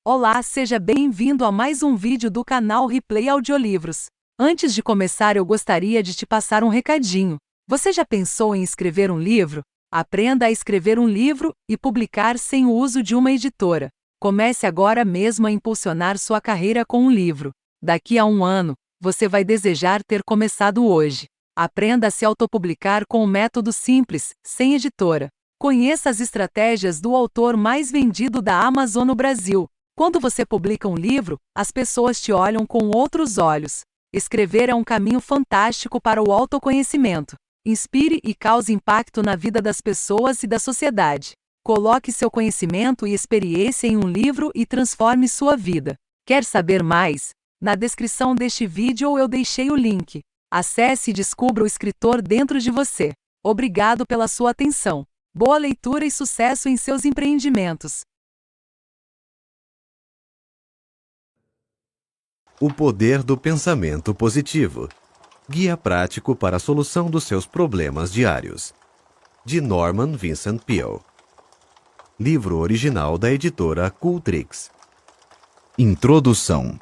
Olá, seja bem-vindo a mais um vídeo do canal Replay Audiolivros. Antes de começar, eu gostaria de te passar um recadinho. Você já pensou em escrever um livro? Aprenda a escrever um livro e publicar sem o uso de uma editora. Comece agora mesmo a impulsionar sua carreira com um livro. Daqui a um ano, você vai desejar ter começado hoje. Aprenda a se autopublicar com um método simples, sem editora. Conheça as estratégias do autor mais vendido da Amazon no Brasil. Quando você publica um livro, as pessoas te olham com outros olhos. Escrever é um caminho fantástico para o autoconhecimento. Inspire e cause impacto na vida das pessoas e da sociedade. Coloque seu conhecimento e experiência em um livro e transforme sua vida. Quer saber mais? Na descrição deste vídeo eu deixei o link. Acesse e descubra o escritor dentro de você. Obrigado pela sua atenção. Boa leitura e sucesso em seus empreendimentos. O poder do pensamento positivo. Guia prático para a solução dos seus problemas diários. De Norman Vincent Peale. Livro original da editora Cultrix. Introdução.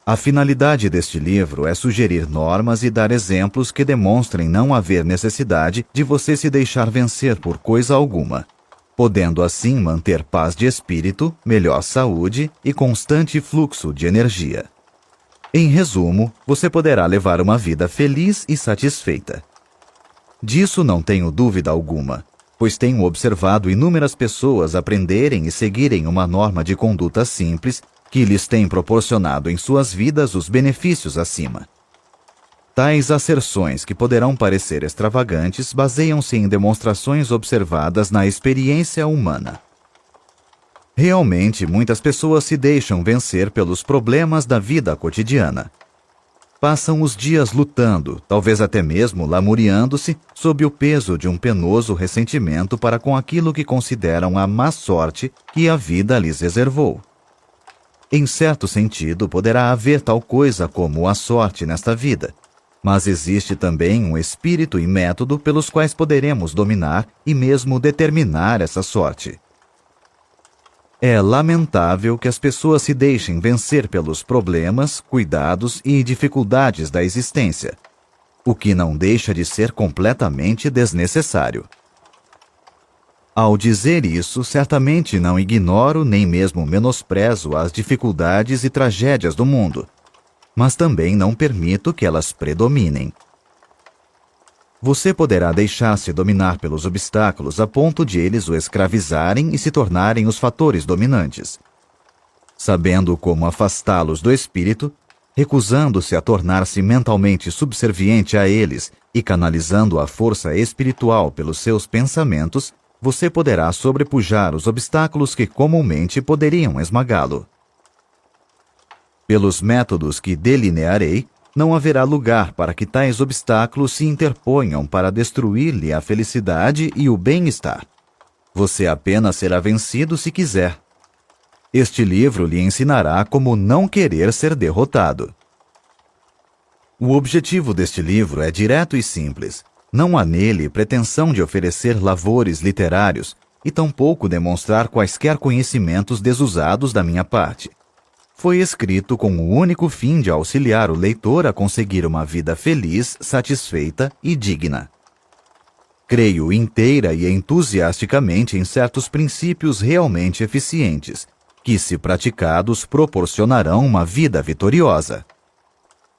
A finalidade deste livro é sugerir normas e dar exemplos que demonstrem não haver necessidade de você se deixar vencer por coisa alguma, podendo assim manter paz de espírito, melhor saúde e constante fluxo de energia. Em resumo, você poderá levar uma vida feliz e satisfeita. Disso não tenho dúvida alguma, pois tenho observado inúmeras pessoas aprenderem e seguirem uma norma de conduta simples que lhes tem proporcionado em suas vidas os benefícios acima. Tais asserções, que poderão parecer extravagantes, baseiam-se em demonstrações observadas na experiência humana. Realmente, muitas pessoas se deixam vencer pelos problemas da vida cotidiana. Passam os dias lutando, talvez até mesmo lamuriando-se, sob o peso de um penoso ressentimento para com aquilo que consideram a má sorte que a vida lhes reservou. Em certo sentido, poderá haver tal coisa como a sorte nesta vida, mas existe também um espírito e método pelos quais poderemos dominar e mesmo determinar essa sorte. É lamentável que as pessoas se deixem vencer pelos problemas, cuidados e dificuldades da existência, o que não deixa de ser completamente desnecessário. Ao dizer isso, certamente não ignoro nem mesmo menosprezo as dificuldades e tragédias do mundo, mas também não permito que elas predominem. Você poderá deixar-se dominar pelos obstáculos a ponto de eles o escravizarem e se tornarem os fatores dominantes. Sabendo como afastá-los do espírito, recusando-se a tornar-se mentalmente subserviente a eles e canalizando a força espiritual pelos seus pensamentos, você poderá sobrepujar os obstáculos que comumente poderiam esmagá-lo. Pelos métodos que delinearei, não haverá lugar para que tais obstáculos se interponham para destruir-lhe a felicidade e o bem-estar. Você apenas será vencido se quiser. Este livro lhe ensinará como não querer ser derrotado. O objetivo deste livro é direto e simples. Não há nele pretensão de oferecer lavores literários e tampouco demonstrar quaisquer conhecimentos desusados da minha parte. Foi escrito com o único fim de auxiliar o leitor a conseguir uma vida feliz, satisfeita e digna. Creio inteira e entusiasticamente em certos princípios realmente eficientes, que, se praticados, proporcionarão uma vida vitoriosa.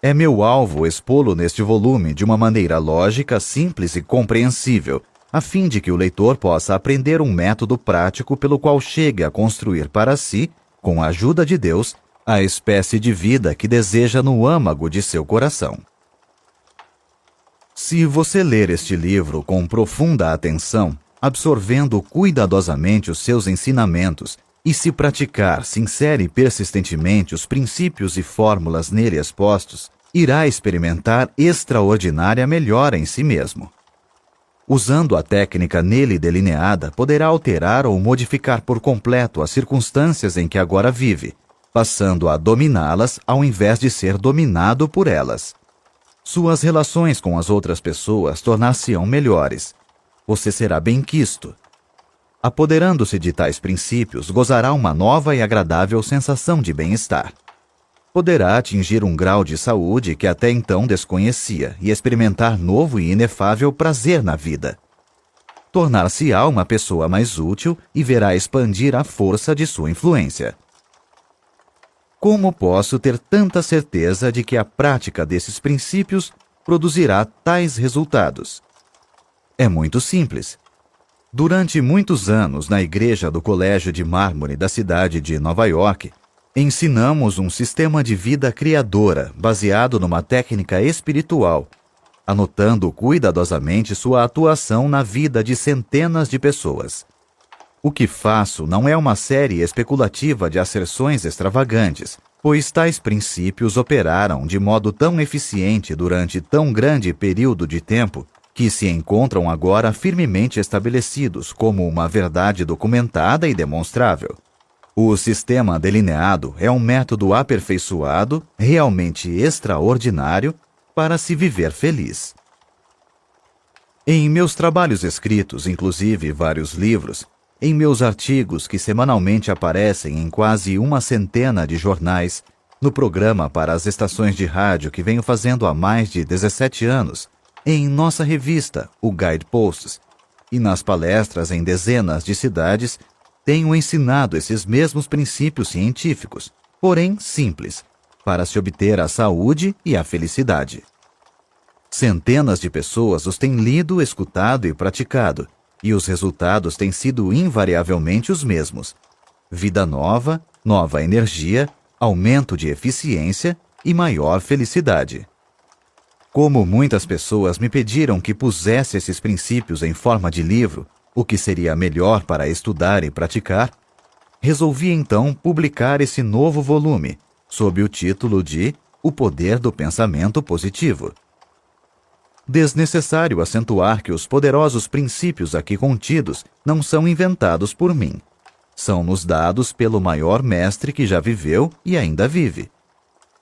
É meu alvo expô-lo neste volume de uma maneira lógica, simples e compreensível, a fim de que o leitor possa aprender um método prático pelo qual chegue a construir para si, com a ajuda de Deus, a espécie de vida que deseja no âmago de seu coração. Se você ler este livro com profunda atenção, absorvendo cuidadosamente os seus ensinamentos, e se praticar sincera e persistentemente os princípios e fórmulas nele expostos, irá experimentar extraordinária melhora em si mesmo. Usando a técnica nele delineada, poderá alterar ou modificar por completo as circunstâncias em que agora vive, passando a dominá-las ao invés de ser dominado por elas. Suas relações com as outras pessoas tornar-se-ão melhores. Você será benquisto. Apoderando-se de tais princípios, gozará uma nova e agradável sensação de bem-estar. Poderá atingir um grau de saúde que até então desconhecia e experimentar novo e inefável prazer na vida. Tornar-se-á uma pessoa mais útil e verá expandir a força de sua influência. Como posso ter tanta certeza de que a prática desses princípios produzirá tais resultados? É muito simples. Durante muitos anos, na igreja do Colégio de Mármore da cidade de Nova York, ensinamos um sistema de vida criadora baseado numa técnica espiritual, anotando cuidadosamente sua atuação na vida de centenas de pessoas. O que faço não é uma série especulativa de asserções extravagantes, pois tais princípios operaram de modo tão eficiente durante tão grande período de tempo que se encontram agora firmemente estabelecidos como uma verdade documentada e demonstrável. O sistema delineado é um método aperfeiçoado, realmente extraordinário, para se viver feliz. Em meus trabalhos escritos, inclusive vários livros, em meus artigos que semanalmente aparecem em quase uma centena de jornais, no programa para as estações de rádio que venho fazendo há mais de 17 anos, em nossa revista, o Guideposts, e nas palestras em dezenas de cidades, tenho ensinado esses mesmos princípios científicos, porém simples, para se obter a saúde e a felicidade. Centenas de pessoas os têm lido, escutado e praticado, e os resultados têm sido invariavelmente os mesmos: vida nova, nova energia, aumento de eficiência e maior felicidade. Como muitas pessoas me pediram que pusesse esses princípios em forma de livro, o que seria melhor para estudar e praticar, resolvi então publicar esse novo volume, sob o título de O Poder do Pensamento Positivo. Desnecessário acentuar que os poderosos princípios aqui contidos não são inventados por mim. São nos dados pelo maior mestre que já viveu e ainda vive.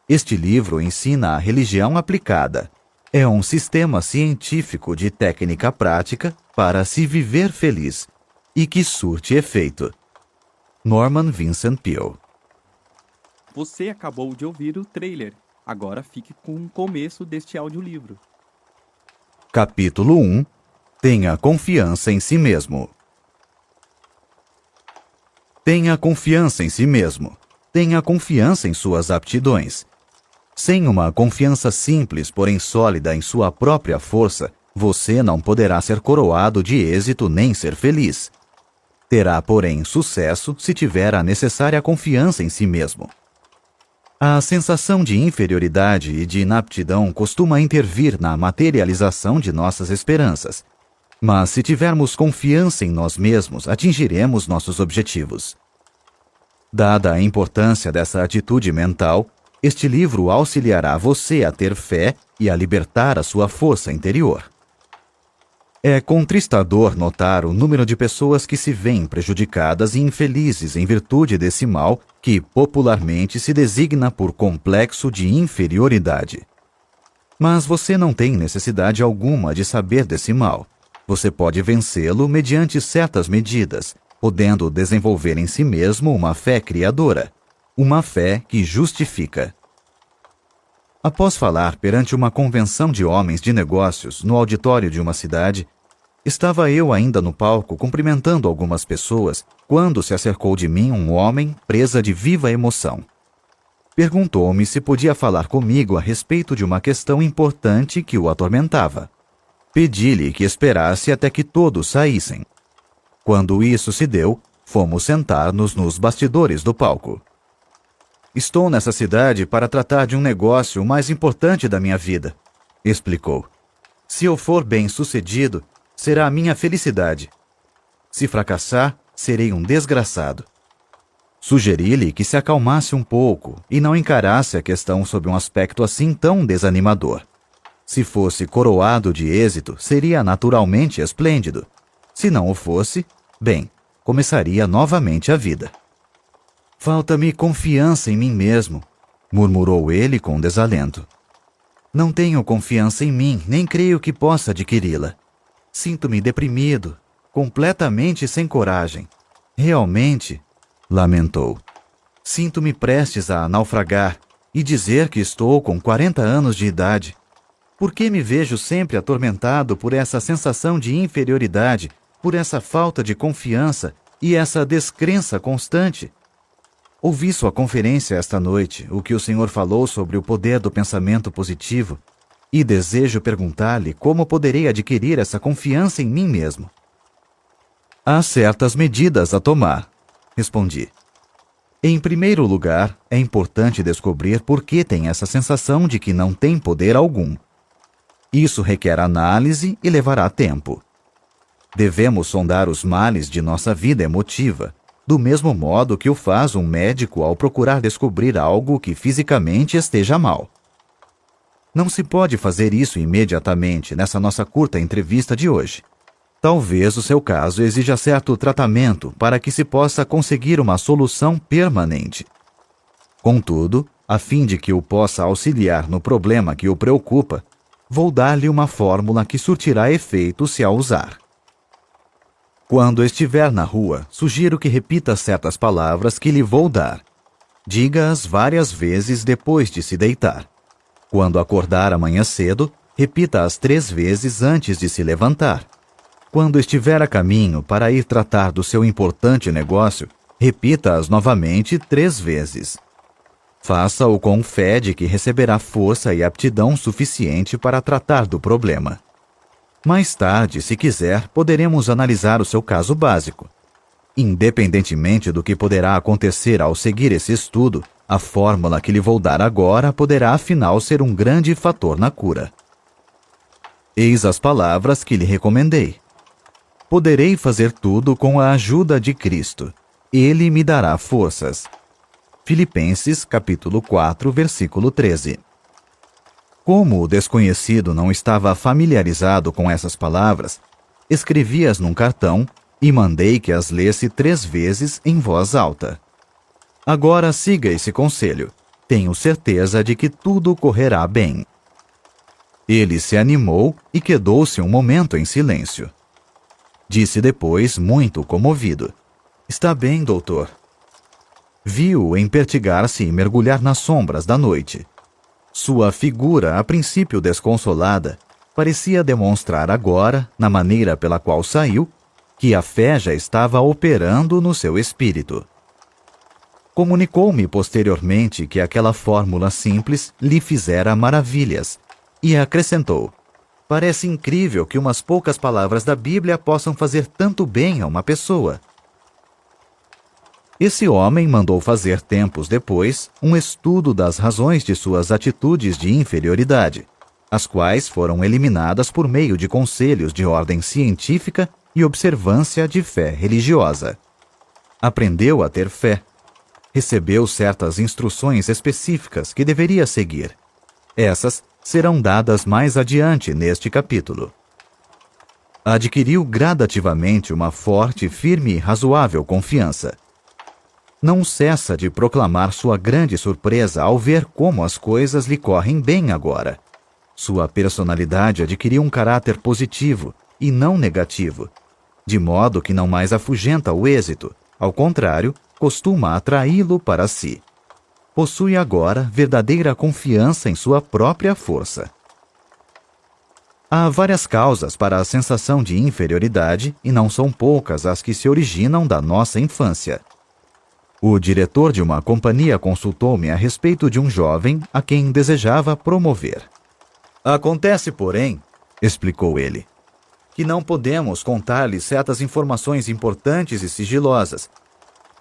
Este livro ensina a religião aplicada. É um sistema científico de técnica prática para se viver feliz e que surte efeito. Norman Vincent Peale. Você acabou de ouvir o trailer. Agora fique com o começo deste audiolivro. Capítulo 1. Tenha confiança em si mesmo. Tenha confiança em si mesmo. Tenha confiança em suas aptidões. Sem uma confiança simples, porém sólida em sua própria força, você não poderá ser coroado de êxito nem ser feliz. Terá, porém, sucesso se tiver a necessária confiança em si mesmo. A sensação de inferioridade e de inaptidão costuma intervir na materialização de nossas esperanças. Mas se tivermos confiança em nós mesmos, atingiremos nossos objetivos. Dada a importância dessa atitude mental, este livro auxiliará você a ter fé e a libertar a sua força interior. É contristador notar o número de pessoas que se veem prejudicadas e infelizes em virtude desse mal que popularmente se designa por complexo de inferioridade. Mas você não tem necessidade alguma de saber desse mal. Você pode vencê-lo mediante certas medidas, podendo desenvolver em si mesmo uma fé criadora, uma fé que justifica. Após falar perante uma convenção de homens de negócios no auditório de uma cidade, estava eu ainda no palco cumprimentando algumas pessoas quando se acercou de mim um homem presa de viva emoção. Perguntou-me se podia falar comigo a respeito de uma questão importante que o atormentava. Pedi-lhe que esperasse até que todos saíssem. Quando isso se deu, fomos sentar-nos nos bastidores do palco. Estou nessa cidade para tratar de um negócio mais importante da minha vida, explicou. Se eu for bem-sucedido, será a minha felicidade. Se fracassar, serei um desgraçado. Sugeri-lhe que se acalmasse um pouco e não encarasse a questão sob um aspecto assim tão desanimador. Se fosse coroado de êxito, seria naturalmente esplêndido. Se não o fosse, bem, começaria novamente a vida. Falta-me confiança em mim mesmo, murmurou ele com desalento. Não tenho confiança em mim, nem creio que possa adquiri-la. Sinto-me deprimido, completamente sem coragem. Realmente, lamentou, sinto-me prestes a naufragar e dizer que estou com 40 anos de idade. Por que me vejo sempre atormentado por essa sensação de inferioridade, por essa falta de confiança e essa descrença constante? Ouvi sua conferência esta noite, o que o senhor falou sobre o poder do pensamento positivo, e desejo perguntar-lhe como poderei adquirir essa confiança em mim mesmo. Há certas medidas a tomar, respondi. Em primeiro lugar, é importante descobrir por que tem essa sensação de que não tem poder algum. Isso requer análise e levará tempo. Devemos sondar os males de nossa vida emotiva, do mesmo modo que o faz um médico ao procurar descobrir algo que fisicamente esteja mal. Não se pode fazer isso imediatamente nessa nossa curta entrevista de hoje. Talvez o seu caso exija certo tratamento para que se possa conseguir uma solução permanente. Contudo, a fim de que o possa auxiliar no problema que o preocupa, vou dar-lhe uma fórmula que surtirá efeito se a usar. Quando estiver na rua, sugiro que repita certas palavras que lhe vou dar. Diga-as várias vezes depois de se deitar. Quando acordar amanhã cedo, repita-as 3 vezes antes de se levantar. Quando estiver a caminho para ir tratar do seu importante negócio, repita-as novamente 3 vezes. Faça-o com fé de que receberá força e aptidão suficiente para tratar do problema. Mais tarde, se quiser, poderemos analisar o seu caso básico. Independentemente do que poderá acontecer ao seguir esse estudo, a fórmula que lhe vou dar agora poderá afinal ser um grande fator na cura. Eis as palavras que lhe recomendei. Poderei fazer tudo com a ajuda de Cristo. Ele me dará forças. Filipenses, capítulo 4, versículo 13. Como o desconhecido não estava familiarizado com essas palavras, escrevi-as num cartão e mandei que as lesse 3 vezes em voz alta. Agora siga esse conselho. Tenho certeza de que tudo correrá bem. Ele se animou e quedou-se um momento em silêncio. Disse depois, muito comovido: Está bem, doutor. Vi-o empertigar-se e mergulhar nas sombras da noite. Sua figura, a princípio desconsolada, parecia demonstrar agora, na maneira pela qual saiu, que a fé já estava operando no seu espírito. Comunicou-me posteriormente que aquela fórmula simples lhe fizera maravilhas, e acrescentou: Parece incrível que umas poucas palavras da Bíblia possam fazer tanto bem a uma pessoa. Esse homem mandou fazer tempos depois um estudo das razões de suas atitudes de inferioridade, as quais foram eliminadas por meio de conselhos de ordem científica e observância de fé religiosa. Aprendeu a ter fé. Recebeu certas instruções específicas que deveria seguir. Essas serão dadas mais adiante neste capítulo. Adquiriu gradativamente uma forte, firme e razoável confiança. Não cessa de proclamar sua grande surpresa ao ver como as coisas lhe correm bem agora. Sua personalidade adquiriu um caráter positivo e não negativo, de modo que não mais afugenta o êxito, ao contrário, costuma atraí-lo para si. Possui agora verdadeira confiança em sua própria força. Há várias causas para a sensação de inferioridade e não são poucas as que se originam da nossa infância. O diretor de uma companhia consultou-me a respeito de um jovem a quem desejava promover. Acontece, porém, explicou ele, que não podemos contar-lhe certas informações importantes e sigilosas.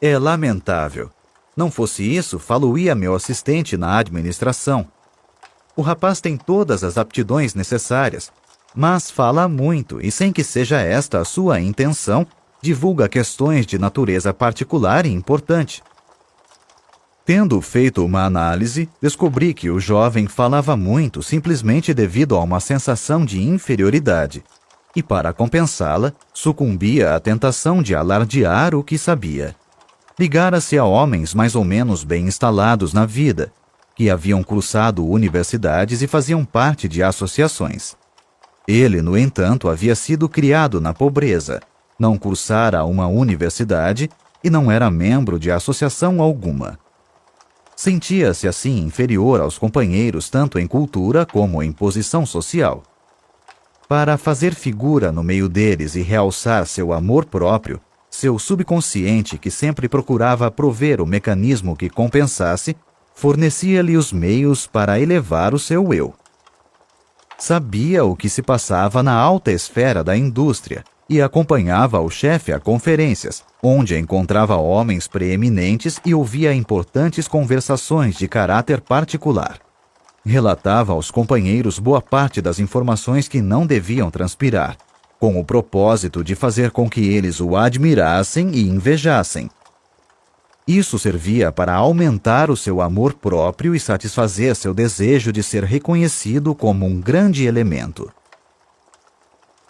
É lamentável. Não fosse isso, falo-ia meu assistente na administração. O rapaz tem todas as aptidões necessárias, mas fala muito e, sem que seja esta a sua intenção, divulga questões de natureza particular e importante. Tendo feito uma análise, descobri que o jovem falava muito simplesmente devido a uma sensação de inferioridade, e para compensá-la, sucumbia à tentação de alardear o que sabia. Ligara-se a homens mais ou menos bem instalados na vida, que haviam cursado universidades e faziam parte de associações. Ele, no entanto, havia sido criado na pobreza, Não cursara uma universidade e não era membro de associação alguma. Sentia-se assim inferior aos companheiros tanto em cultura como em posição social. Para fazer figura no meio deles e realçar seu amor próprio, seu subconsciente, que sempre procurava prover o mecanismo que compensasse, fornecia-lhe os meios para elevar o seu eu. Sabia o que se passava na alta esfera da indústria e acompanhava o chefe a conferências, onde encontrava homens preeminentes e ouvia importantes conversações de caráter particular. Relatava aos companheiros boa parte das informações que não deviam transpirar, com o propósito de fazer com que eles o admirassem e invejassem. Isso servia para aumentar o seu amor próprio e satisfazer seu desejo de ser reconhecido como um grande elemento.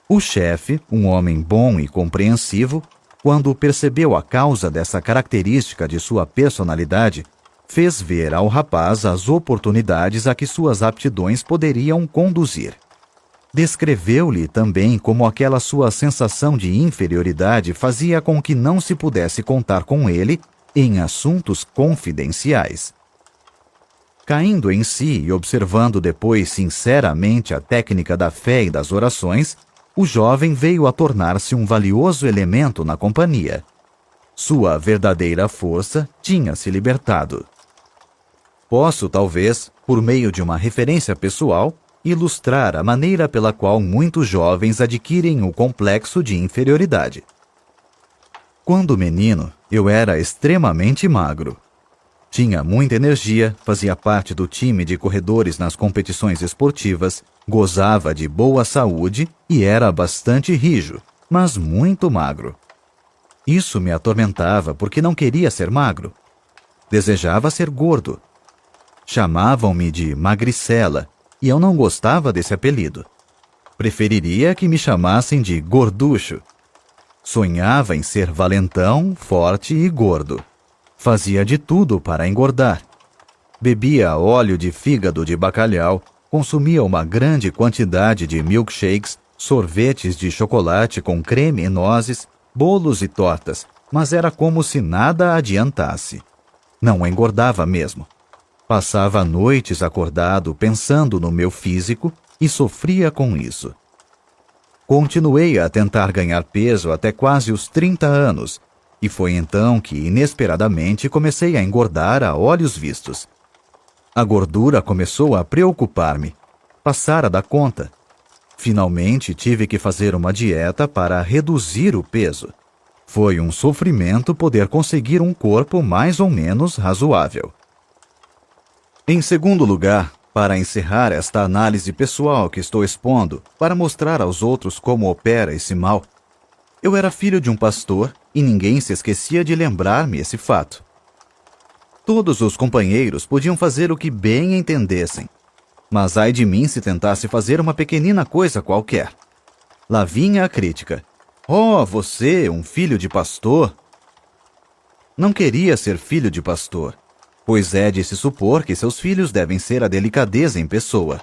O chefe, um homem bom e compreensivo, quando percebeu a causa dessa característica de sua personalidade, fez ver ao rapaz as oportunidades a que suas aptidões poderiam conduzir. Descreveu-lhe também como aquela sua sensação de inferioridade fazia com que não se pudesse contar com ele em assuntos confidenciais. Caindo em si e observando depois sinceramente a técnica da fé e das orações, o jovem veio a tornar-se um valioso elemento na companhia. Sua verdadeira força tinha se libertado. Posso, talvez, por meio de uma referência pessoal, ilustrar a maneira pela qual muitos jovens adquirem o complexo de inferioridade. Quando menino, eu era extremamente magro. Tinha muita energia, fazia parte do time de corredores nas competições esportivas, gozava de boa saúde e era bastante rijo, mas muito magro. Isso me atormentava porque não queria ser magro. Desejava ser gordo. Chamavam-me de magricela e eu não gostava desse apelido. Preferiria que me chamassem de gorducho. Sonhava em ser valentão, forte e gordo. Fazia de tudo para engordar. Bebia óleo de fígado de bacalhau, consumia uma grande quantidade de milkshakes, sorvetes de chocolate com creme e nozes, bolos e tortas, mas era como se nada adiantasse. Não engordava mesmo. Passava noites acordado pensando no meu físico e sofria com isso. Continuei a tentar ganhar peso até quase os 30 anos, e foi então que, inesperadamente, comecei a engordar a olhos vistos. A gordura começou a preocupar-me. Passara da conta. Finalmente tive que fazer uma dieta para reduzir o peso. Foi um sofrimento poder conseguir um corpo mais ou menos razoável. Em segundo lugar, para encerrar esta análise pessoal que estou expondo, para mostrar aos outros como opera esse mal, eu era filho de um pastor e ninguém se esquecia de lembrar-me esse fato. Todos os companheiros podiam fazer o que bem entendessem, mas ai de mim se tentasse fazer uma pequenina coisa qualquer. Lá vinha a crítica. Oh, você, um filho de pastor? Não queria ser filho de pastor, pois é de se supor que seus filhos devem ser a delicadeza em pessoa.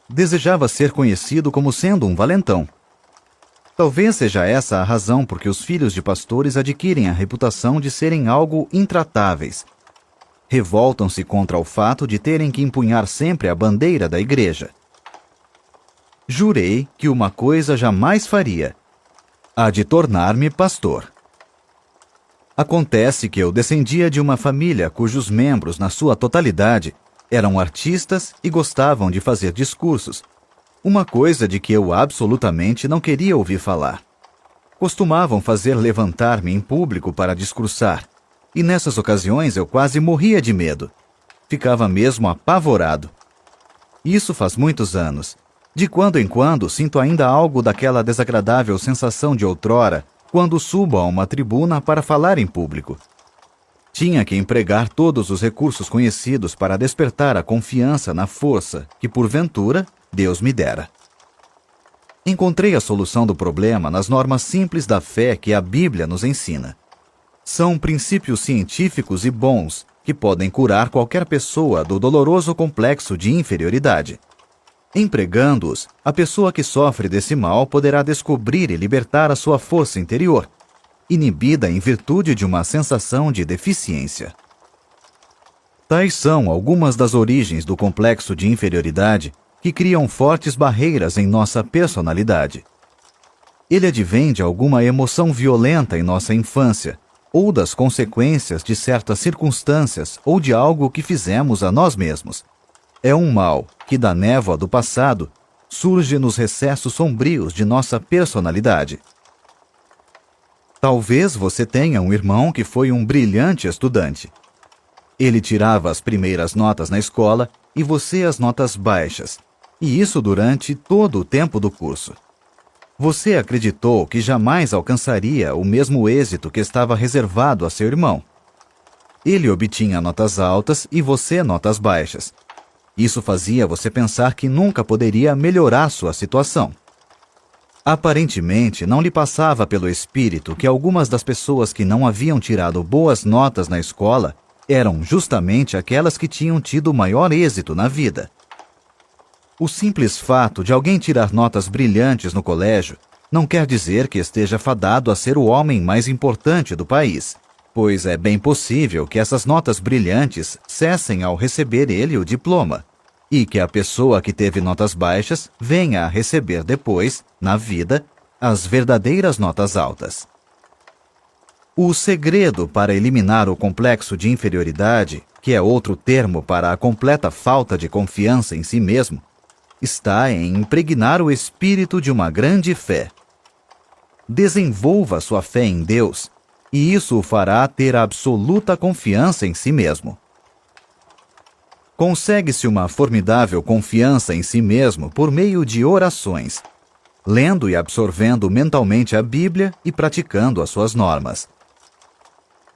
Desejava ser conhecido como sendo um valentão. Talvez seja essa a razão por que os filhos de pastores adquirem a reputação de serem algo intratáveis. Revoltam-se contra o fato de terem que empunhar sempre a bandeira da igreja. Jurei que uma coisa jamais faria: a de tornar-me pastor. Acontece que eu descendia de uma família cujos membros, na sua totalidade, eram artistas e gostavam de fazer discursos, uma coisa de que eu absolutamente não queria ouvir falar. Costumavam fazer levantar-me em público para discursar, e nessas ocasiões eu quase morria de medo. Ficava mesmo apavorado. Isso faz muitos anos. De quando em quando sinto ainda algo daquela desagradável sensação de outrora, quando subo a uma tribuna para falar em público. Tinha que empregar todos os recursos conhecidos para despertar a confiança na força que, porventura, Deus me dera. Encontrei a solução do problema nas normas simples da fé que a Bíblia nos ensina. São princípios científicos e bons que podem curar qualquer pessoa do doloroso complexo de inferioridade. Empregando-os, a pessoa que sofre desse mal poderá descobrir e libertar a sua força interior, inibida em virtude de uma sensação de deficiência. Tais são algumas das origens do complexo de inferioridade que criam fortes barreiras em nossa personalidade. Ele advém de alguma emoção violenta em nossa infância, ou das consequências de certas circunstâncias ou de algo que fizemos a nós mesmos. É um mal que, da névoa do passado, surge nos recessos sombrios de nossa personalidade. Talvez você tenha um irmão que foi um brilhante estudante. Ele tirava as primeiras notas na escola e você as notas baixas, e isso durante todo o tempo do curso. Você acreditou que jamais alcançaria o mesmo êxito que estava reservado a seu irmão. Ele obtinha notas altas e você notas baixas. Isso fazia você pensar que nunca poderia melhorar sua situação. Aparentemente, não lhe passava pelo espírito que algumas das pessoas que não haviam tirado boas notas na escola eram justamente aquelas que tinham tido maior êxito na vida. O simples fato de alguém tirar notas brilhantes no colégio não quer dizer que esteja fadado a ser o homem mais importante do país, pois é bem possível que essas notas brilhantes cessem ao receber ele o diploma, e que a pessoa que teve notas baixas venha a receber depois, na vida, as verdadeiras notas altas. O segredo para eliminar o complexo de inferioridade, que é outro termo para a completa falta de confiança em si mesmo, está em impregnar o espírito de uma grande fé. Desenvolva sua fé em Deus, e isso o fará ter absoluta confiança em si mesmo. Consegue-se uma formidável confiança em si mesmo por meio de orações, lendo e absorvendo mentalmente a Bíblia e praticando as suas normas.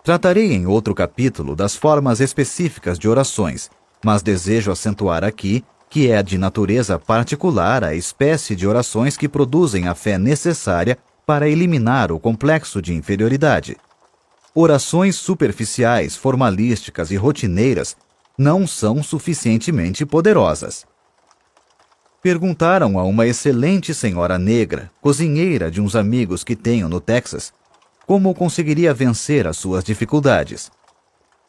Tratarei em outro capítulo das formas específicas de orações, mas desejo acentuar aqui que é de natureza particular a espécie de orações que produzem a fé necessária para eliminar o complexo de inferioridade. Orações superficiais, formalísticas e rotineiras não são suficientemente poderosas. Perguntaram a uma excelente senhora negra, cozinheira de uns amigos que tenho no Texas, como conseguiria vencer as suas dificuldades.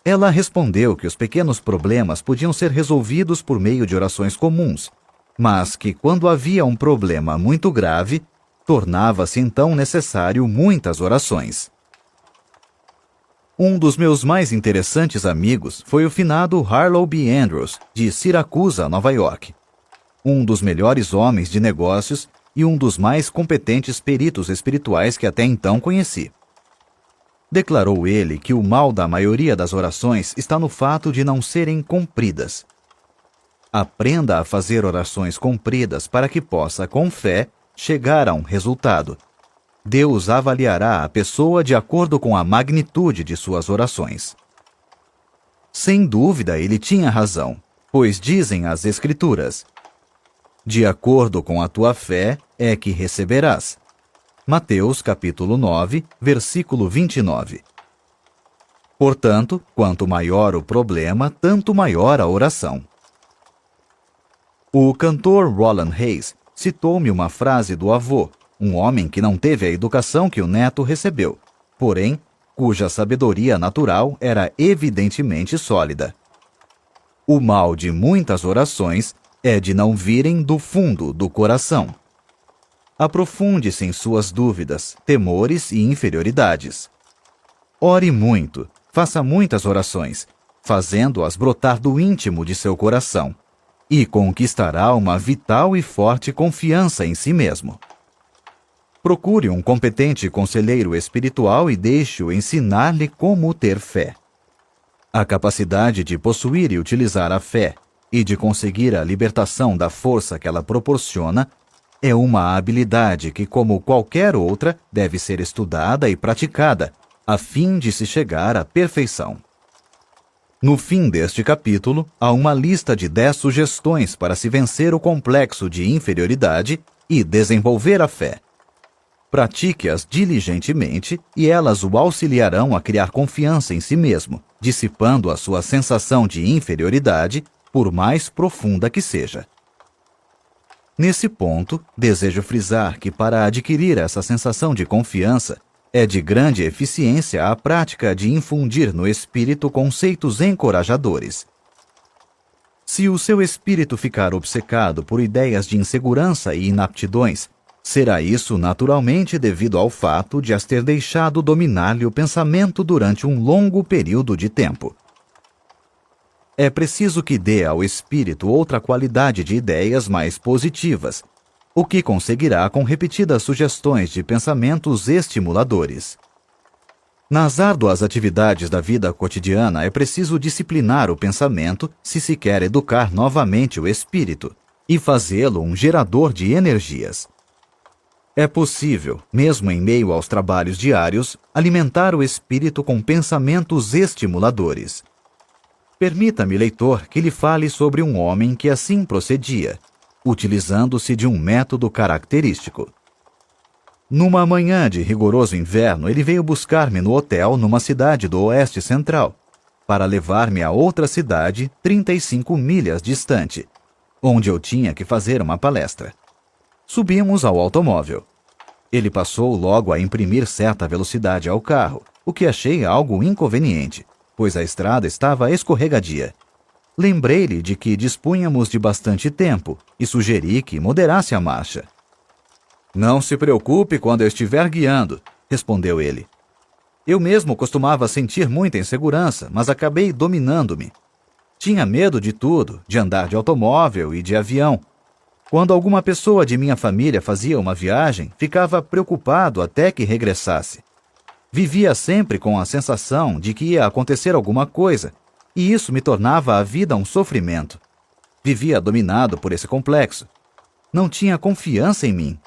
Ela respondeu que os pequenos problemas podiam ser resolvidos por meio de orações comuns, mas que quando havia um problema muito grave, tornava-se então necessário muitas orações. Um dos meus mais interessantes amigos foi o finado Harlow B. Andrews, de Siracusa, Nova York. Um dos melhores homens de negócios e um dos mais competentes peritos espirituais que até então conheci. Declarou ele que o mal da maioria das orações está no fato de não serem cumpridas. Aprenda a fazer orações cumpridas para que possa, com fé, chegar a um resultado. Deus avaliará a pessoa de acordo com a magnitude de suas orações. Sem dúvida, ele tinha razão, pois dizem as Escrituras: de acordo com a tua fé é que receberás. Mateus capítulo 9, versículo 29. Portanto, quanto maior o problema, tanto maior a oração. O cantor Roland Hayes citou-me uma frase do avô, um homem que não teve a educação que o neto recebeu, porém, cuja sabedoria natural era evidentemente sólida. O mal de muitas orações é de não virem do fundo do coração. Aprofunde-se em suas dúvidas, temores e inferioridades. Ore muito, faça muitas orações, fazendo-as brotar do íntimo de seu coração, e conquistará uma vital e forte confiança em si mesmo. Procure um competente conselheiro espiritual e deixe-o ensinar-lhe como ter fé. A capacidade de possuir e utilizar a fé e de conseguir a libertação da força que ela proporciona é uma habilidade que, como qualquer outra, deve ser estudada e praticada, a fim de se chegar à perfeição. No fim deste capítulo, há uma lista de 10 sugestões para se vencer o complexo de inferioridade e desenvolver a fé. Pratique-as diligentemente e elas o auxiliarão a criar confiança em si mesmo, dissipando a sua sensação de inferioridade, por mais profunda que seja. Nesse ponto, desejo frisar que para adquirir essa sensação de confiança, é de grande eficiência a prática de infundir no espírito conceitos encorajadores. Se o seu espírito ficar obcecado por ideias de insegurança e inaptidões, será isso naturalmente devido ao fato de as ter deixado dominar-lhe o pensamento durante um longo período de tempo. É preciso que dê ao espírito outra qualidade de ideias mais positivas, o que conseguirá com repetidas sugestões de pensamentos estimuladores. Nas árduas atividades da vida cotidiana é preciso disciplinar o pensamento se se quer educar novamente o espírito e fazê-lo um gerador de energias. É possível, mesmo em meio aos trabalhos diários, alimentar o espírito com pensamentos estimuladores. Permita-me, leitor, que lhe fale sobre um homem que assim procedia, utilizando-se de um método característico. Numa manhã de rigoroso inverno, ele veio buscar-me no hotel numa cidade do Oeste Central, para levar-me a outra cidade 35 milhas distante, onde eu tinha que fazer uma palestra. Subimos ao automóvel. Ele passou logo a imprimir certa velocidade ao carro, o que achei algo inconveniente, pois a estrada estava escorregadia. Lembrei-lhe de que dispunhamos de bastante tempo e sugeri que moderasse a marcha. "Não se preocupe quando eu estiver guiando", respondeu ele. Eu mesmo costumava sentir muita insegurança, mas acabei dominando-me. Tinha medo de tudo, de andar de automóvel e de avião. Quando alguma pessoa de minha família fazia uma viagem, ficava preocupado até que regressasse. Vivia sempre com a sensação de que ia acontecer alguma coisa, e isso me tornava a vida um sofrimento. Vivia dominado por esse complexo. Não tinha confiança em mim.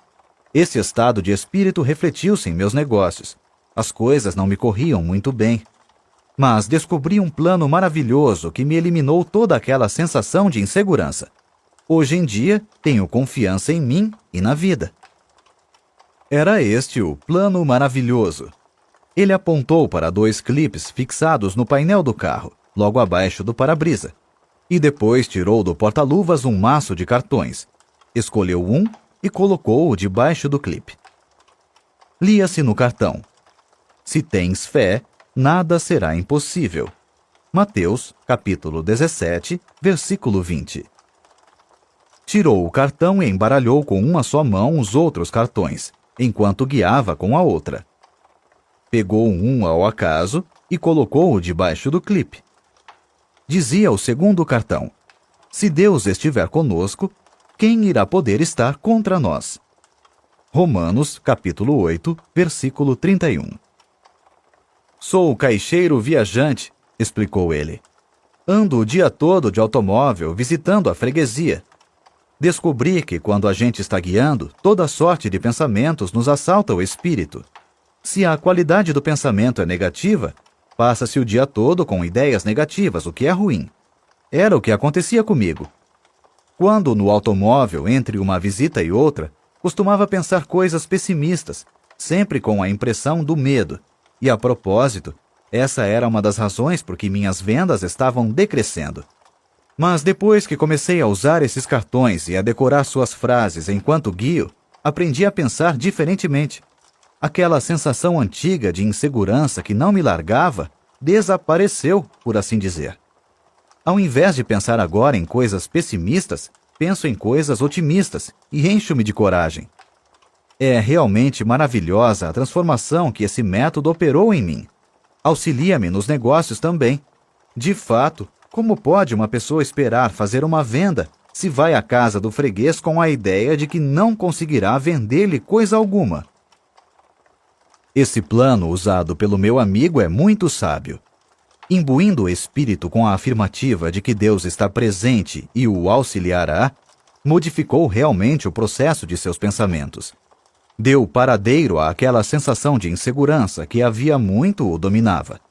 Esse estado de espírito refletiu-se em meus negócios. As coisas não me corriam muito bem. Mas descobri um plano maravilhoso que me eliminou toda aquela sensação de insegurança. Hoje em dia, tenho confiança em mim e na vida. Era este o plano maravilhoso. Ele apontou para 2 clipes fixados no painel do carro, logo abaixo do para-brisa, e depois tirou do porta-luvas um maço de cartões. Escolheu um e colocou-o debaixo do clipe. Lia-se no cartão: "Se tens fé, nada será impossível." Mateus, capítulo 17, versículo 20. Tirou o cartão e embaralhou com uma só mão os outros cartões, enquanto guiava com a outra. Pegou um ao acaso e colocou-o debaixo do clipe. Dizia o segundo cartão: "Se Deus estiver conosco, quem irá poder estar contra nós?" Romanos, capítulo 8, versículo 31. "Sou caixeiro viajante", explicou ele. "Ando o dia todo de automóvel visitando a freguesia. Descobri que, quando a gente está guiando, toda sorte de pensamentos nos assalta o espírito. Se a qualidade do pensamento é negativa, passa-se o dia todo com ideias negativas, o que é ruim. Era o que acontecia comigo. Quando no automóvel, entre uma visita e outra, costumava pensar coisas pessimistas, sempre com a impressão do medo. E, a propósito, essa era uma das razões por que minhas vendas estavam decrescendo. Mas depois que comecei a usar esses cartões e a decorar suas frases enquanto guio, aprendi a pensar diferentemente. Aquela sensação antiga de insegurança que não me largava desapareceu, por assim dizer. Ao invés de pensar agora em coisas pessimistas, penso em coisas otimistas e encho-me de coragem. É realmente maravilhosa a transformação que esse método operou em mim. Auxilia-me nos negócios também. De fato, como pode uma pessoa esperar fazer uma venda se vai à casa do freguês com a ideia de que não conseguirá vender-lhe coisa alguma? Esse plano usado pelo meu amigo é muito sábio. Imbuindo o espírito com a afirmativa de que Deus está presente e o auxiliará, modificou realmente o processo de seus pensamentos. Deu paradeiro àquela sensação de insegurança que havia muito o dominava.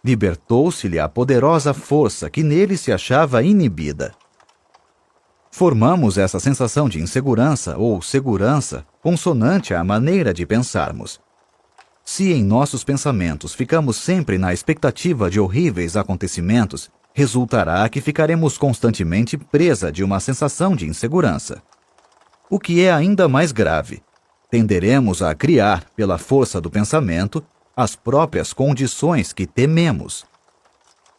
Libertou-se-lhe a poderosa força que nele se achava inibida. Formamos essa sensação de insegurança ou segurança consonante à maneira de pensarmos. Se em nossos pensamentos ficamos sempre na expectativa de horríveis acontecimentos, resultará que ficaremos constantemente presa de uma sensação de insegurança. O que é ainda mais grave, tenderemos a criar, pela força do pensamento, as próprias condições que tememos.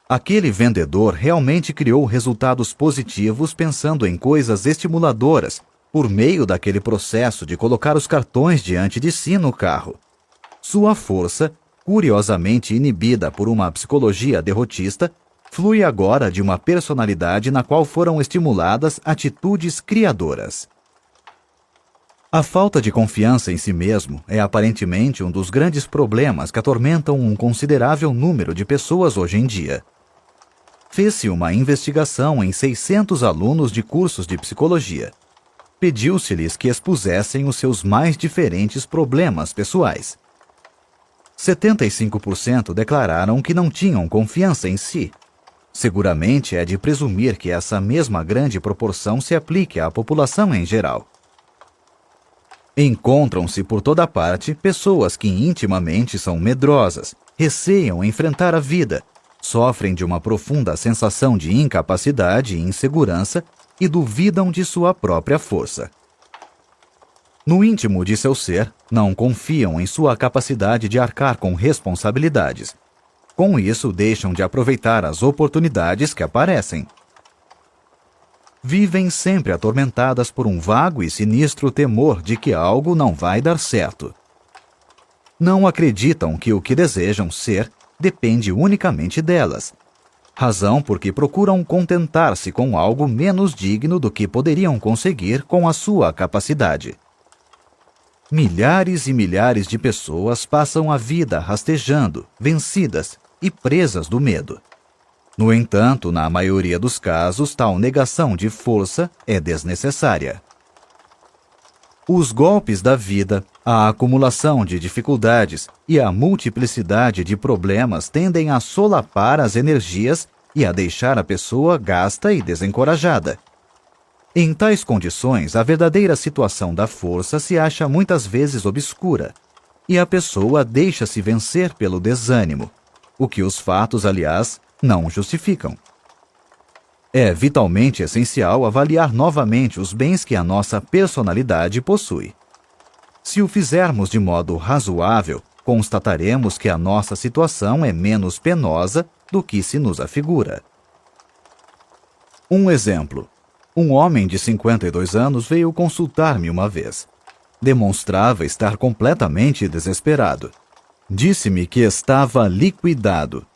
Aquele vendedor realmente criou resultados positivos pensando em coisas estimuladoras por meio daquele processo de colocar os cartões diante de si no carro. Sua força, curiosamente inibida por uma psicologia derrotista, flui agora de uma personalidade na qual foram estimuladas atitudes criadoras. A falta de confiança em si mesmo é aparentemente um dos grandes problemas que atormentam um considerável número de pessoas hoje em dia. Fez-se uma investigação em 600 alunos de cursos de psicologia. Pediu-se-lhes que expusessem os seus mais diferentes problemas pessoais. 75% declararam que não tinham confiança em si. Seguramente é de presumir que essa mesma grande proporção se aplique à população em geral. Encontram-se por toda parte pessoas que intimamente são medrosas, receiam enfrentar a vida, sofrem de uma profunda sensação de incapacidade e insegurança e duvidam de sua própria força. No íntimo de seu ser, não confiam em sua capacidade de arcar com responsabilidades. Com isso, deixam de aproveitar as oportunidades que aparecem. Vivem sempre atormentadas por um vago e sinistro temor de que algo não vai dar certo. Não acreditam que o que desejam ser depende unicamente delas, razão por que procuram contentar-se com algo menos digno do que poderiam conseguir com a sua capacidade. Milhares e milhares de pessoas passam a vida rastejando, vencidas e presas do medo. No entanto, na maioria dos casos, tal negação de força é desnecessária. Os golpes da vida, a acumulação de dificuldades e a multiplicidade de problemas tendem a solapar as energias e a deixar a pessoa gasta e desencorajada. Em tais condições, a verdadeira situação da força se acha muitas vezes obscura, e a pessoa deixa-se vencer pelo desânimo, o que os fatos, aliás, não justificam. É vitalmente essencial avaliar novamente os bens que a nossa personalidade possui. Se o fizermos de modo razoável, constataremos que a nossa situação é menos penosa do que se nos afigura. Um exemplo. Um homem de 52 anos veio consultar-me uma vez. Demonstrava estar completamente desesperado. Disse-me que estava liquidado.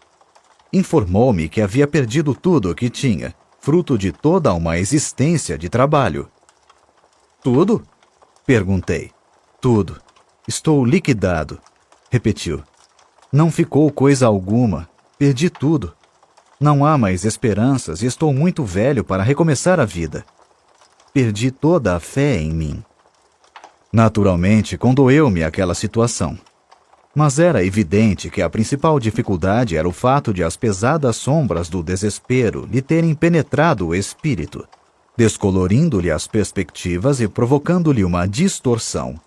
Informou-me que havia perdido tudo o que tinha, fruto de toda uma existência de trabalho. Tudo? Perguntei. Tudo. Estou liquidado, repetiu. Não ficou coisa alguma. Perdi tudo. Não há mais esperanças e estou muito velho para recomeçar a vida. Perdi toda a fé em mim. Naturalmente, condoeu-me aquela situação. Mas era evidente que a principal dificuldade era o fato de as pesadas sombras do desespero lhe terem penetrado o espírito, descolorindo-lhe as perspectivas e provocando-lhe uma distorção.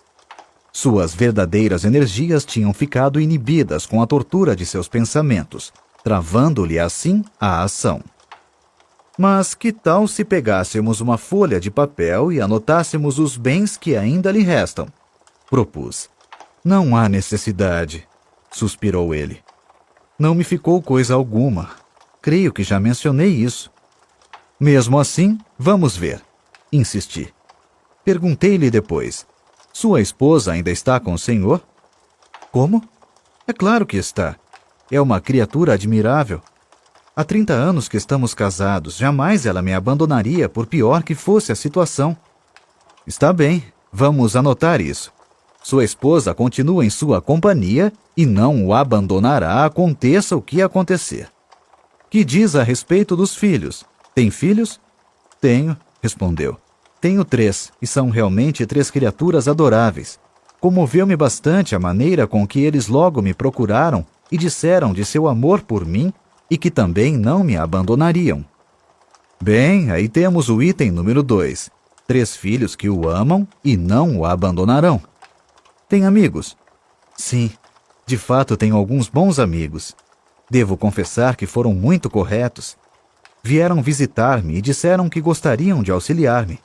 Suas verdadeiras energias tinham ficado inibidas com a tortura de seus pensamentos, travando-lhe assim a ação. Mas que tal se pegássemos uma folha de papel e anotássemos os bens que ainda lhe restam? Propus. Não há necessidade, suspirou ele. Não me ficou coisa alguma. Creio que já mencionei isso. Mesmo assim, vamos ver, insisti. Perguntei-lhe depois. Sua esposa ainda está com o senhor? Como? É claro que está. É uma criatura admirável. Há 30 anos que estamos casados. Jamais ela me abandonaria, por pior que fosse a situação. Está bem, vamos anotar isso. Sua esposa continua em sua companhia e não o abandonará, aconteça o que acontecer. Que diz a respeito dos filhos? Tem filhos? Tenho, respondeu. Tenho 3, e são realmente 3 criaturas adoráveis. Comoveu-me bastante a maneira com que eles logo me procuraram e disseram de seu amor por mim e que também não me abandonariam. Bem, aí temos o item número 2. 3 filhos que o amam e não o abandonarão. Tem amigos? Sim, de fato tenho alguns bons amigos. Devo confessar que foram muito corretos. Vieram visitar-me e disseram que gostariam de auxiliar-me.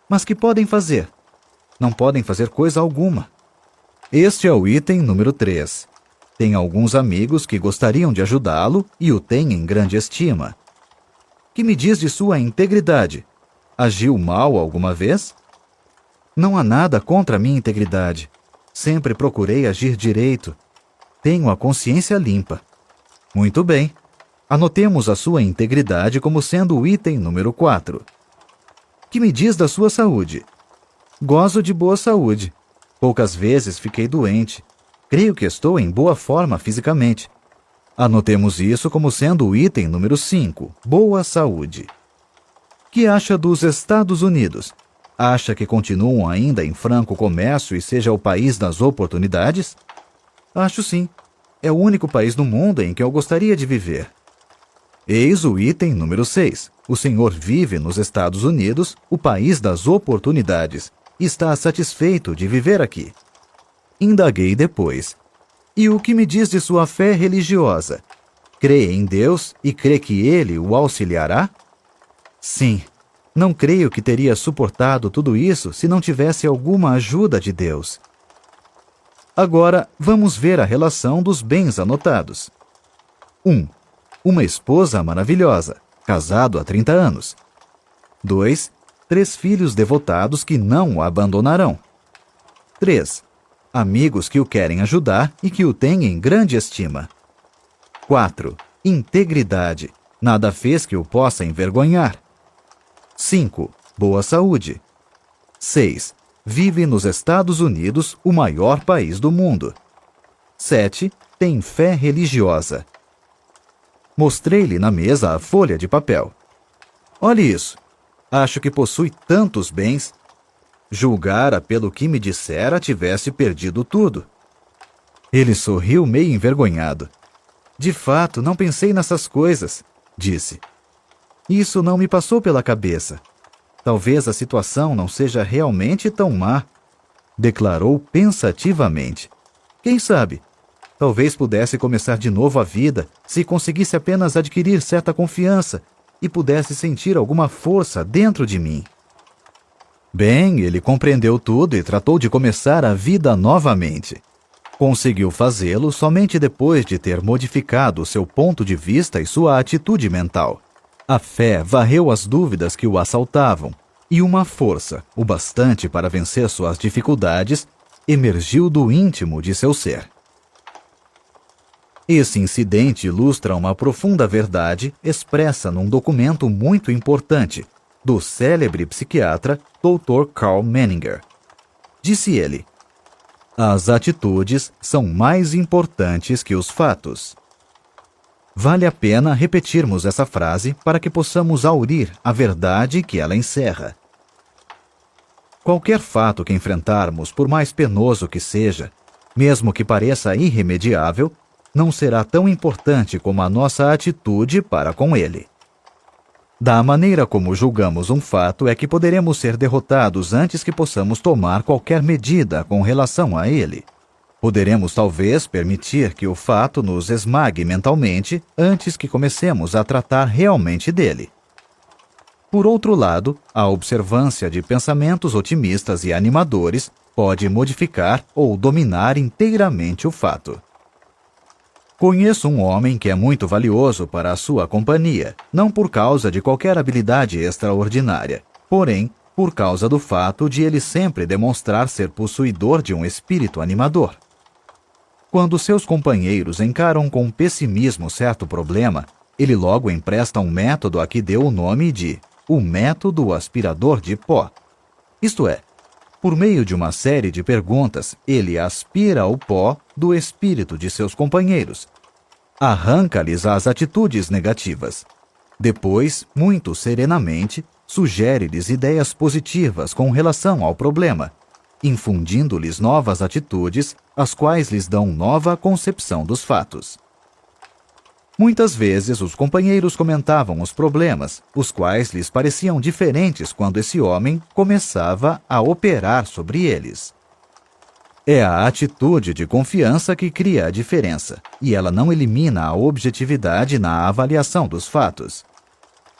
Mas que podem fazer? Não podem fazer coisa alguma. Este é o item número 3. Tem alguns amigos que gostariam de ajudá-lo e o têm em grande estima. Que me diz de sua integridade? Agiu mal alguma vez? Não há nada contra a minha integridade. Sempre procurei agir direito. Tenho a consciência limpa. Muito bem. Anotemos a sua integridade como sendo o item número 4. Que me diz da sua saúde? Gozo de boa saúde. Poucas vezes fiquei doente. Creio que estou em boa forma fisicamente. Anotemos isso como sendo o item número 5, boa saúde. Que acha dos Estados Unidos? Acha que continuam ainda em franco comércio e seja o país das oportunidades? Acho sim. É o único país no mundo em que eu gostaria de viver. Eis o item número 6. O senhor vive nos Estados Unidos, o país das oportunidades, e está satisfeito de viver aqui. Indaguei depois. E o que me diz de sua fé religiosa? Crê em Deus e crê que Ele o auxiliará? Sim. Não creio que teria suportado tudo isso se não tivesse alguma ajuda de Deus. Agora, vamos ver a relação dos bens anotados. 1. Uma esposa maravilhosa, casado há 30 anos. 2. 3 filhos devotados que não o abandonarão. 3. Amigos que o querem ajudar e que o têm em grande estima. 4. Integridade. Nada fez que o possa envergonhar. 5. Boa saúde. 6. Vive nos Estados Unidos, o maior país do mundo. 7. Tem fé religiosa. Mostrei-lhe na mesa a folha de papel. Olhe isso. Acho que possui tantos bens. Julgara pelo que me dissera tivesse perdido tudo. Ele sorriu meio envergonhado. De fato, não pensei nessas coisas, disse. Isso não me passou pela cabeça. Talvez a situação não seja realmente tão má, declarou pensativamente. Quem sabe? Talvez pudesse começar de novo a vida se conseguisse apenas adquirir certa confiança e pudesse sentir alguma força dentro de mim. Bem, ele compreendeu tudo e tratou de começar a vida novamente. Conseguiu fazê-lo somente depois de ter modificado seu ponto de vista e sua atitude mental. A fé varreu as dúvidas que o assaltavam, e uma força, o bastante para vencer suas dificuldades, emergiu do íntimo de seu ser. Esse incidente ilustra uma profunda verdade expressa num documento muito importante do célebre psiquiatra Dr. Karl Menninger. Disse ele: as atitudes são mais importantes que os fatos. Vale a pena repetirmos essa frase para que possamos aurir a verdade que ela encerra. Qualquer fato que enfrentarmos, por mais penoso que seja, mesmo que pareça irremediável, não será tão importante como a nossa atitude para com ele. Da maneira como julgamos um fato é que poderemos ser derrotados antes que possamos tomar qualquer medida com relação a ele. Poderemos talvez permitir que o fato nos esmague mentalmente antes que comecemos a tratar realmente dele. Por outro lado, a observância de pensamentos otimistas e animadores pode modificar ou dominar inteiramente o fato. Conheço um homem que é muito valioso para a sua companhia, não por causa de qualquer habilidade extraordinária, porém, por causa do fato de ele sempre demonstrar ser possuidor de um espírito animador. Quando seus companheiros encaram com pessimismo certo problema, ele logo empresta um método a que deu o nome de o método aspirador de pó. Isto é, por meio de uma série de perguntas, ele aspira o pó do espírito de seus companheiros. Arranca-lhes as atitudes negativas. Depois, muito serenamente, sugere-lhes ideias positivas com relação ao problema, infundindo-lhes novas atitudes, as quais lhes dão nova concepção dos fatos. Muitas vezes os companheiros comentavam os problemas, os quais lhes pareciam diferentes quando esse homem começava a operar sobre eles. É a atitude de confiança que cria a diferença, e ela não elimina a objetividade na avaliação dos fatos.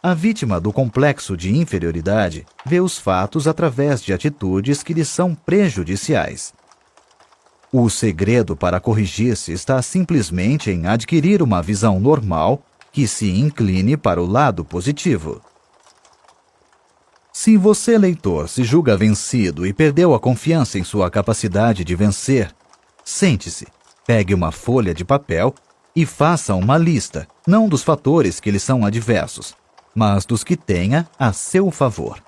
A vítima do complexo de inferioridade vê os fatos através de atitudes que lhe são prejudiciais. O segredo para corrigir-se está simplesmente em adquirir uma visão normal que se incline para o lado positivo. Se você, leitor, se julga vencido e perdeu a confiança em sua capacidade de vencer, sente-se, pegue uma folha de papel e faça uma lista, não dos fatores que lhe são adversos, mas dos que tenha a seu favor.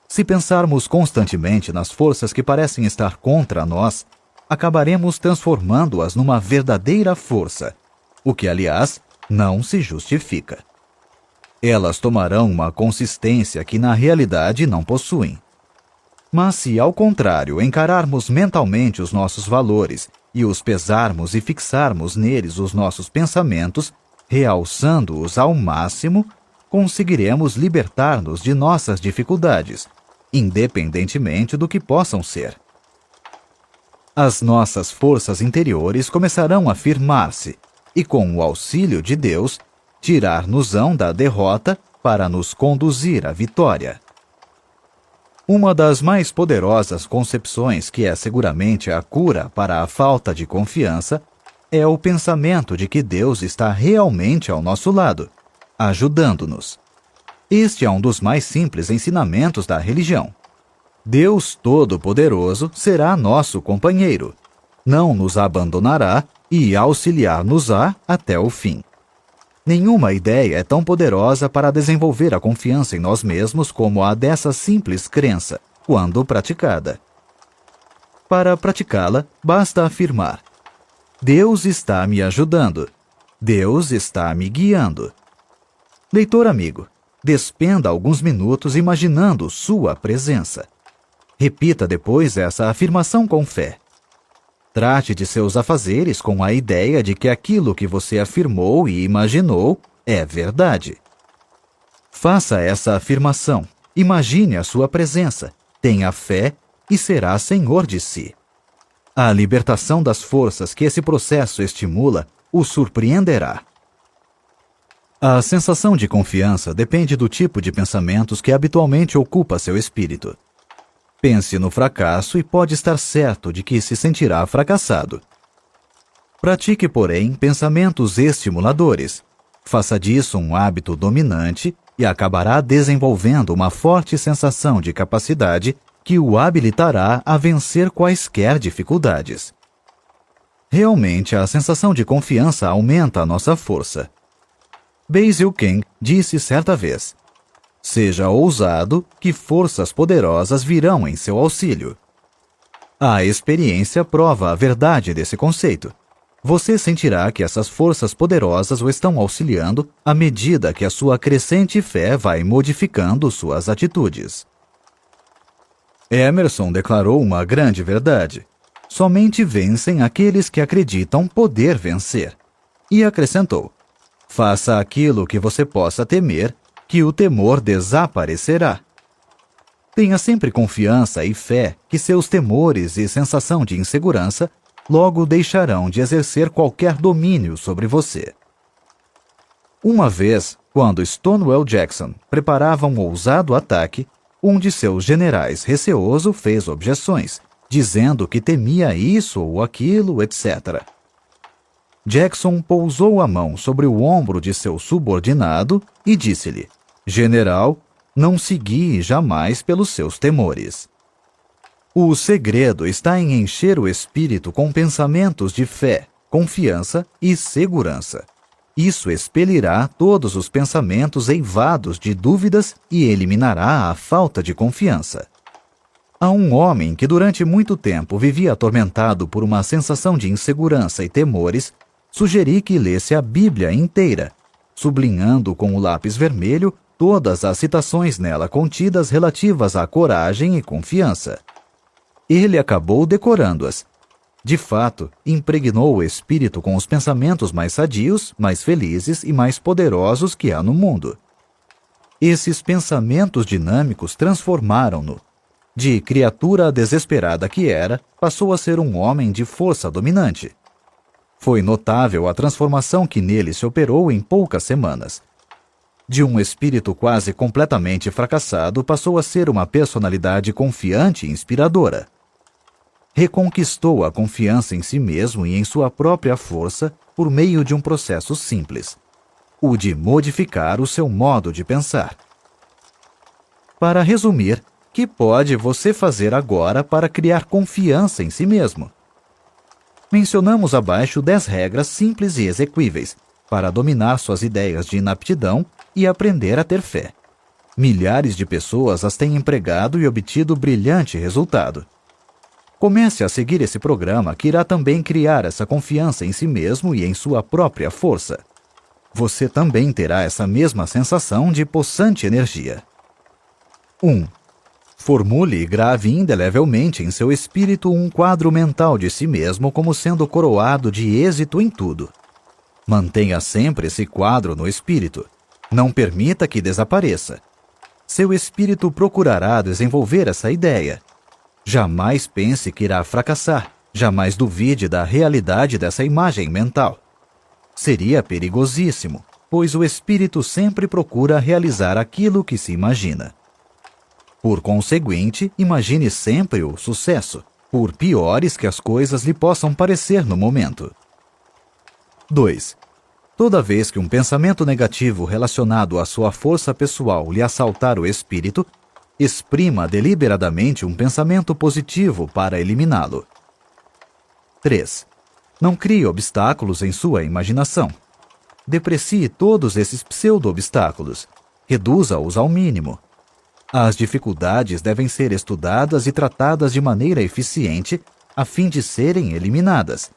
Se pensarmos constantemente nas forças que parecem estar contra nós, acabaremos transformando-as numa verdadeira força, o que, aliás, não se justifica. Elas tomarão uma consistência que na realidade não possuem. Mas se, ao contrário, encararmos mentalmente os nossos valores e os pesarmos e fixarmos neles os nossos pensamentos, realçando-os ao máximo, conseguiremos libertar-nos de nossas dificuldades, independentemente do que possam ser. As nossas forças interiores começarão a firmar-se e, com o auxílio de Deus, tirar-nos-ão da derrota para nos conduzir à vitória. Uma das mais poderosas concepções, que é seguramente a cura para a falta de confiança, é o pensamento de que Deus está realmente ao nosso lado, ajudando-nos. Este é um dos mais simples ensinamentos da religião. Deus Todo-Poderoso será nosso companheiro, não nos abandonará e auxiliar-nos-á até o fim. Nenhuma ideia é tão poderosa para desenvolver a confiança em nós mesmos como a dessa simples crença, quando praticada. Para praticá-la, basta afirmar: Deus está me ajudando. Deus está me guiando. Leitor amigo, despenda alguns minutos imaginando sua presença. Repita depois essa afirmação com fé. Trate de seus afazeres com a ideia de que aquilo que você afirmou e imaginou é verdade. Faça essa afirmação, imagine a sua presença, tenha fé e será senhor de si. A libertação das forças que esse processo estimula o surpreenderá. A sensação de confiança depende do tipo de pensamentos que habitualmente ocupa seu espírito. Pense no fracasso e pode estar certo de que se sentirá fracassado. Pratique, porém, pensamentos estimuladores. Faça disso um hábito dominante e acabará desenvolvendo uma forte sensação de capacidade que o habilitará a vencer quaisquer dificuldades. Realmente, a sensação de confiança aumenta a nossa força. Basil King disse certa vez: seja ousado, que forças poderosas virão em seu auxílio. A experiência prova a verdade desse conceito. Você sentirá que essas forças poderosas o estão auxiliando à medida que a sua crescente fé vai modificando suas atitudes. Emerson declarou uma grande verdade: somente vencem aqueles que acreditam poder vencer. E acrescentou: faça aquilo que você possa temer, que o temor desaparecerá. Tenha sempre confiança e fé que seus temores e sensação de insegurança logo deixarão de exercer qualquer domínio sobre você. Uma vez, quando Stonewall Jackson preparava um ousado ataque, um de seus generais receoso fez objeções, dizendo que temia isso ou aquilo, etc. Jackson pousou a mão sobre o ombro de seu subordinado e disse-lhe: General, não se guie jamais pelos seus temores. O segredo está em encher o espírito com pensamentos de fé, confiança e segurança. Isso expelirá todos os pensamentos eivados de dúvidas e eliminará a falta de confiança. A um homem que durante muito tempo vivia atormentado por uma sensação de insegurança e temores, sugeri que lesse a Bíblia inteira, sublinhando com o lápis vermelho todas as citações nela contidas relativas à coragem e confiança. Ele acabou decorando-as. De fato, impregnou o espírito com os pensamentos mais sadios, mais felizes e mais poderosos que há no mundo. Esses pensamentos dinâmicos transformaram-no. De criatura desesperada que era, passou a ser um homem de força dominante. Foi notável a transformação que nele se operou em poucas semanas. De um espírito quase completamente fracassado, passou a ser uma personalidade confiante e inspiradora. Reconquistou a confiança em si mesmo e em sua própria força por meio de um processo simples, o de modificar o seu modo de pensar. Para resumir, que pode você fazer agora para criar confiança em si mesmo? Mencionamos abaixo 10 regras simples e exequíveis para dominar suas ideias de inaptidão e aprender a ter fé. Milhares de pessoas as têm empregado e obtido brilhante resultado. Comece a seguir esse programa que irá também criar essa confiança em si mesmo e em sua própria força. Você também terá essa mesma sensação de possante energia. 1. Formule e grave indelevelmente em seu espírito um quadro mental de si mesmo como sendo coroado de êxito em tudo. Mantenha sempre esse quadro no espírito. Não permita que desapareça. Seu espírito procurará desenvolver essa ideia. Jamais pense que irá fracassar. Jamais duvide da realidade dessa imagem mental. Seria perigosíssimo, pois o espírito sempre procura realizar aquilo que se imagina. Por conseguinte, imagine sempre o sucesso, por piores que as coisas lhe possam parecer no momento. 2. Toda vez que um pensamento negativo relacionado à sua força pessoal lhe assaltar o espírito, exprima deliberadamente um pensamento positivo para eliminá-lo. 3. Não crie obstáculos em sua imaginação. Deprecie todos esses pseudo-obstáculos. Reduza-os ao mínimo. As dificuldades devem ser estudadas e tratadas de maneira eficiente a fim de serem eliminadas.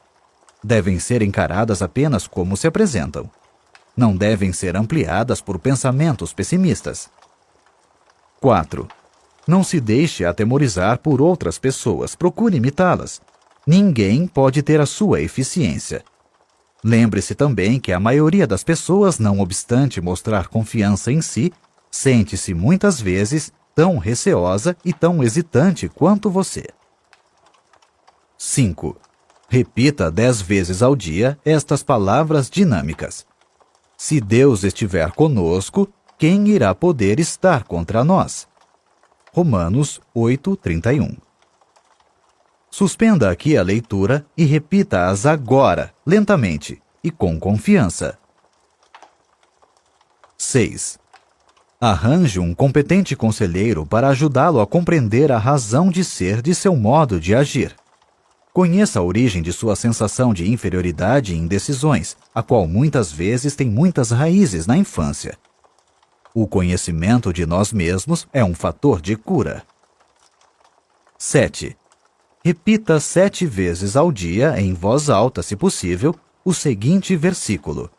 Devem ser encaradas apenas como se apresentam. Não devem ser ampliadas por pensamentos pessimistas. 4. Não se deixe atemorizar por outras pessoas. Procure imitá-las. Ninguém pode ter a sua eficiência. Lembre-se também que a maioria das pessoas, não obstante mostrar confiança em si, sente-se muitas vezes tão receosa e tão hesitante quanto você. 5. Repita 10 vezes ao dia estas palavras dinâmicas. Se Deus estiver conosco, quem irá poder estar contra nós? Romanos 8:31. Suspenda aqui a leitura e repita-as agora, lentamente e com confiança. 6. Arranje um competente conselheiro para ajudá-lo a compreender a razão de ser de seu modo de agir. Conheça a origem de sua sensação de inferioridade e indecisões, a qual muitas vezes tem muitas raízes na infância. O conhecimento de nós mesmos é um fator de cura. 7. Repita 7 vezes ao dia, em voz alta, se possível, o seguinte versículo: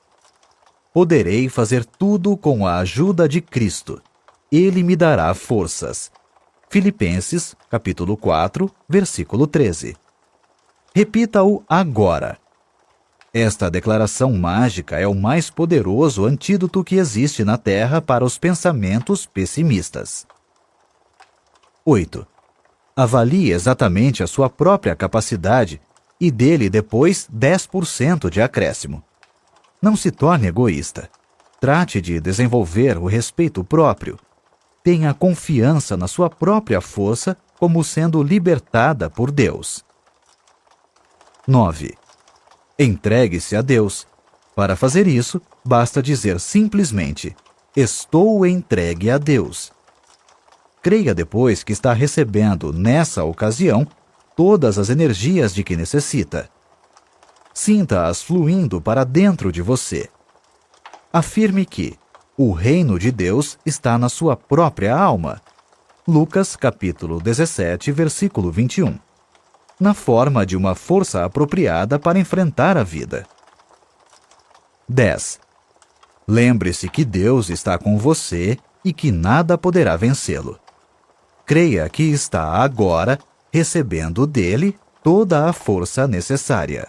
Poderei fazer tudo com a ajuda de Cristo. Ele me dará forças. Filipenses, capítulo 4, versículo 13. Repita-o agora. Esta declaração mágica é o mais poderoso antídoto que existe na Terra para os pensamentos pessimistas. 8. Avalie exatamente a sua própria capacidade e dê-lhe depois 10% de acréscimo. Não se torne egoísta. Trate de desenvolver o respeito próprio. Tenha confiança na sua própria força como sendo libertada por Deus. 9. Entregue-se a Deus. Para fazer isso, basta dizer simplesmente: estou entregue a Deus. Creia depois que está recebendo, nessa ocasião, todas as energias de que necessita. Sinta-as fluindo para dentro de você. Afirme que o reino de Deus está na sua própria alma. Lucas, capítulo 17, versículo 21. Na forma de uma força apropriada para enfrentar a vida. 10. Lembre-se que Deus está com você e que nada poderá vencê-lo. Creia que está agora recebendo dele toda a força necessária.